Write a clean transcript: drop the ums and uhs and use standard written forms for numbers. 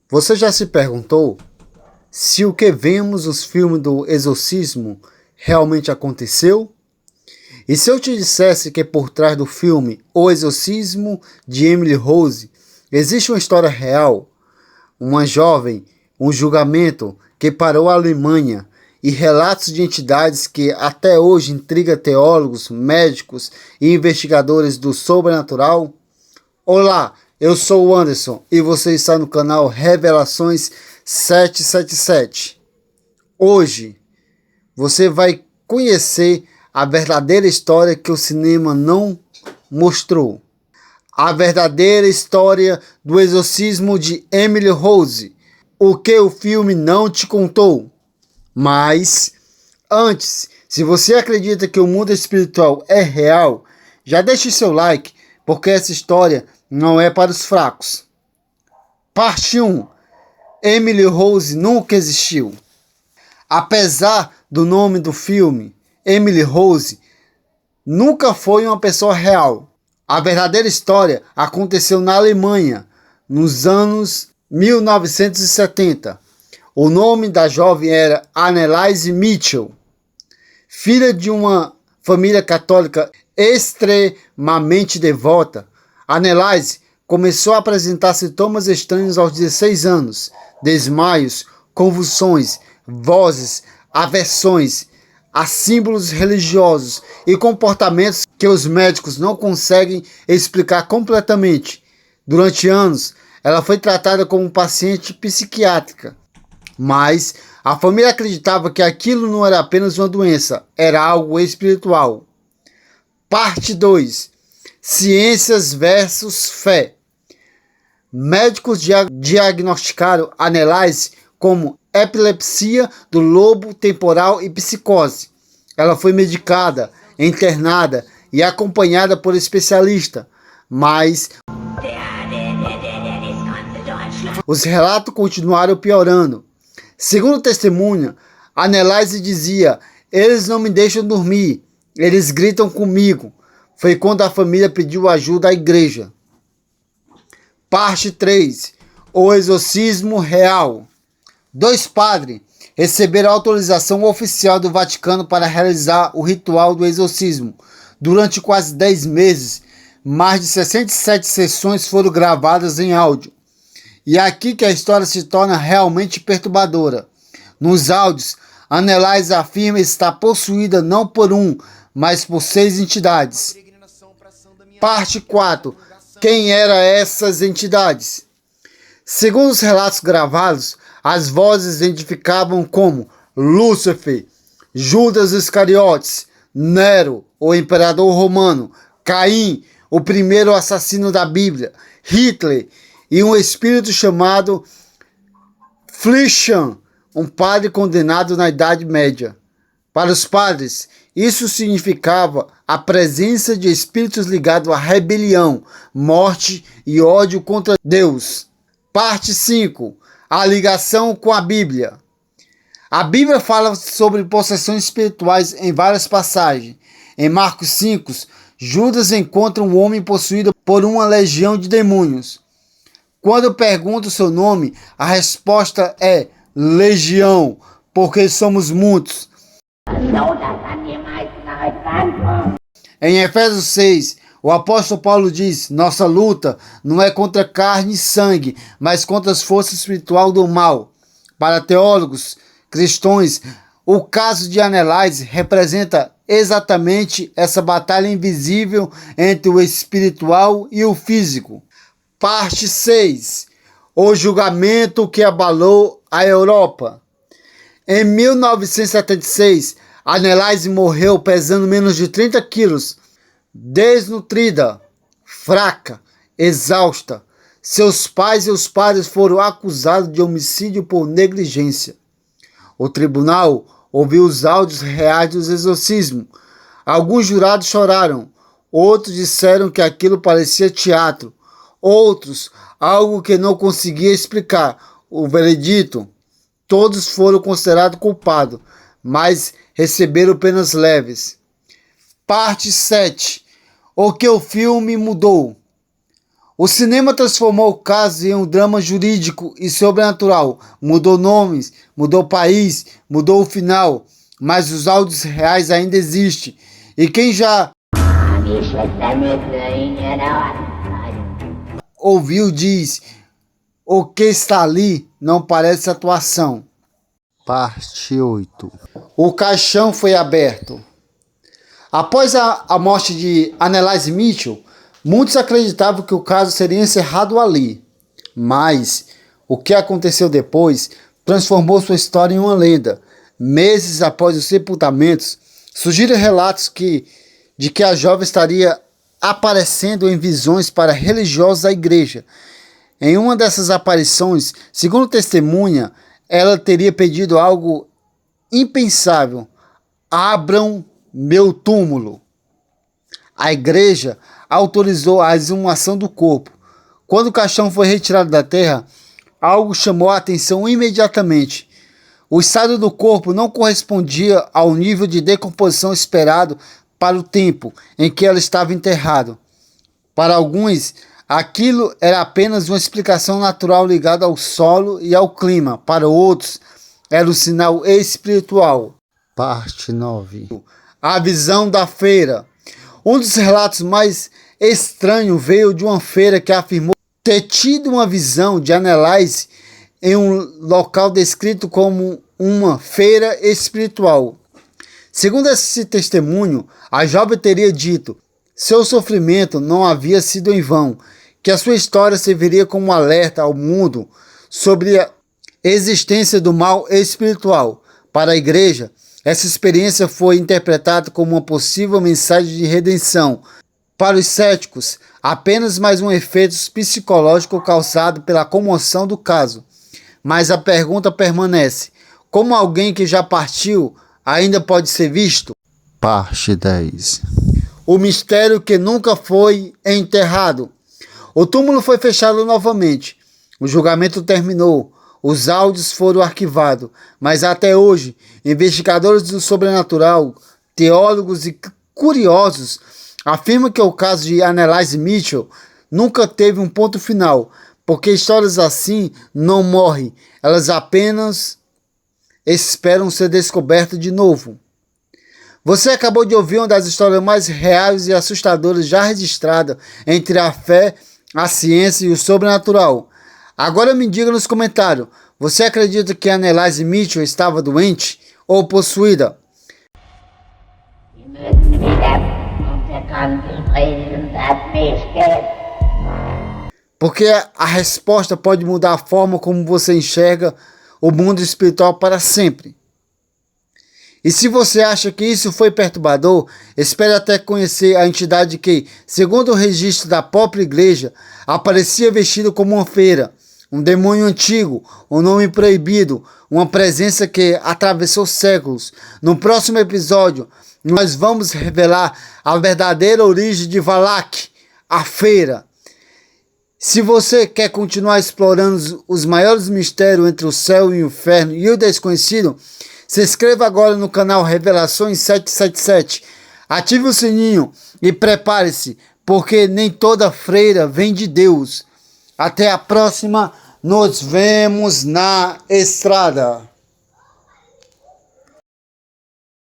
Você já se perguntou se o que vemos nos filmes do Exorcismo realmente aconteceu? E se eu te dissesse que por trás do filme O Exorcismo de Emily Rose existe uma história real, uma jovem, um julgamento que parou a Alemanha e relatos de entidades que até hoje intrigam teólogos, médicos e investigadores do sobrenatural? Olá, eu sou o Anderson e você está no canal Revelações 777. Hoje você vai conhecer a verdadeira história que o cinema não mostrou. A verdadeira história do exorcismo de Emily Rose. O que o filme não te contou. Mas, antes, se você acredita que o mundo espiritual é real, já deixe seu like, porque essa história não é para os fracos. Parte 1. Emily Rose nunca existiu. Apesar do nome do filme, Emily Rose nunca foi uma pessoa real. A verdadeira história aconteceu na Alemanha, nos anos 1970. O nome da jovem era Anneliese Michel. Filha de uma família católica extremamente devota, Anneliese começou a apresentar sintomas estranhos aos 16 anos. Desmaios, convulsões, vozes, aversões a símbolos religiosos e comportamentos que os médicos não conseguem explicar completamente. Durante anos, ela foi tratada como paciente psiquiátrica. Mas a família acreditava que aquilo não era apenas uma doença, era algo espiritual. Parte 2. Ciências versus fé. Médicos diagnosticaram Anneliese como epilepsia do lobo temporal e psicose. Ela foi medicada, internada e acompanhada por especialista, mas os relatos continuaram piorando. Segundo testemunha, Anneliese dizia: "Eles não me deixam dormir, eles gritam comigo." Foi quando a família pediu ajuda à igreja. Parte 3. O exorcismo real. 2 padres receberam autorização oficial do Vaticano para realizar o ritual do exorcismo. Durante quase 10 meses, mais de 67 sessões foram gravadas em áudio. E é aqui que a história se torna realmente perturbadora. Nos áudios, Anneliese afirma estar possuída não por mas por 6 entidades. Parte 4. Quem eram essas entidades? Segundo os relatos gravados, as vozes identificavam como Lúcifer, Judas Iscariotes, Nero, o imperador romano, Caim, o primeiro assassino da Bíblia, Hitler e um espírito chamado Flischan, um padre condenado na Idade Média. Para os padres, isso significava a presença de espíritos ligados à rebelião, morte e ódio contra Deus. Parte 5. A ligação com a Bíblia. A Bíblia fala sobre possessões espirituais em várias passagens. Em Marcos 5, Judas encontra um homem possuído por uma legião de demônios. Quando pergunta o seu nome, a resposta é legião, porque somos muitos. Em Efésios 6, o apóstolo Paulo diz: nossa luta não é contra carne e sangue, mas contra as forças espirituais do mal. Para teólogos cristãos, o caso de Anneliese representa exatamente essa batalha invisível entre o espiritual e o físico. Parte 6. O julgamento que abalou a Europa. Em 1976, Anneliese morreu pesando menos de 30 quilos, desnutrida, fraca, exausta. Seus pais e os padres foram acusados de homicídio por negligência. O tribunal ouviu os áudios reais dos exorcismos. Alguns jurados choraram, outros disseram que aquilo parecia teatro, outros algo que não conseguia explicar. O veredito: todos foram considerados culpados, mas receberam penas leves. Parte 7. O que o filme mudou. O cinema transformou o caso em um drama jurídico e sobrenatural. Mudou nomes, mudou o país, mudou o final. Mas os áudios reais ainda existem. E quem já ouviu diz: o que está ali não parece atuação. Parte 8. O caixão foi aberto. Após a morte de Anneliese Mitchell, muitos acreditavam que o caso seria encerrado ali. Mas o que aconteceu depois transformou sua história em uma lenda. Meses após os sepultamentos, surgiram relatos de que a jovem estaria aparecendo em visões para religiosos da igreja. Em uma dessas aparições, segundo testemunha, ela teria pedido algo impensável: abram meu túmulo. A igreja autorizou a exumação do corpo. Quando o caixão foi retirado da terra, algo chamou a atenção imediatamente. O estado do corpo não correspondia ao nível de decomposição esperado para o tempo em que ela estava enterrada. Para alguns, aquilo era apenas uma explicação natural ligada ao solo e ao clima. Para outros, era um sinal espiritual. Parte 9. A visão da feira. Um dos relatos mais estranhos veio de uma feira que afirmou ter tido uma visão de Anneliese em um local descrito como uma feira espiritual. Segundo esse testemunho, a jovem teria dito: seu sofrimento não havia sido em vão, que a sua história serviria como um alerta ao mundo sobre a existência do mal espiritual. Para a igreja, essa experiência foi interpretada como uma possível mensagem de redenção. Para os céticos, apenas mais um efeito psicológico causado pela comoção do caso. Mas a pergunta permanece: como alguém que já partiu ainda pode ser visto? Parte 10. O mistério que nunca foi enterrado. O túmulo foi fechado novamente. O julgamento terminou. Os áudios foram arquivados. Mas até hoje, investigadores do sobrenatural, teólogos e curiosos afirmam que o caso de Anneliese Mitchell nunca teve um ponto final, porque histórias assim não morrem. Elas apenas esperam ser descobertas de novo. Você acabou de ouvir uma das histórias mais reais e assustadoras já registradas entre a fé, a ciência e o sobrenatural. Agora me diga nos comentários: você acredita que Anneliese Mitchell estava doente ou possuída? Porque a resposta pode mudar a forma como você enxerga o mundo espiritual para sempre. E se você acha que isso foi perturbador, espere até conhecer a entidade que, segundo o registro da própria igreja, aparecia vestido como uma feira, um demônio antigo, um nome proibido, uma presença que atravessou séculos. No próximo episódio, nós vamos revelar a verdadeira origem de Valak, a feira. Se você quer continuar explorando os maiores mistérios entre o céu e o inferno e o desconhecido, se inscreva agora no canal Revelações 777. Ative o sininho e prepare-se, porque nem toda freira vem de Deus. Até a próxima, nos vemos na estrada.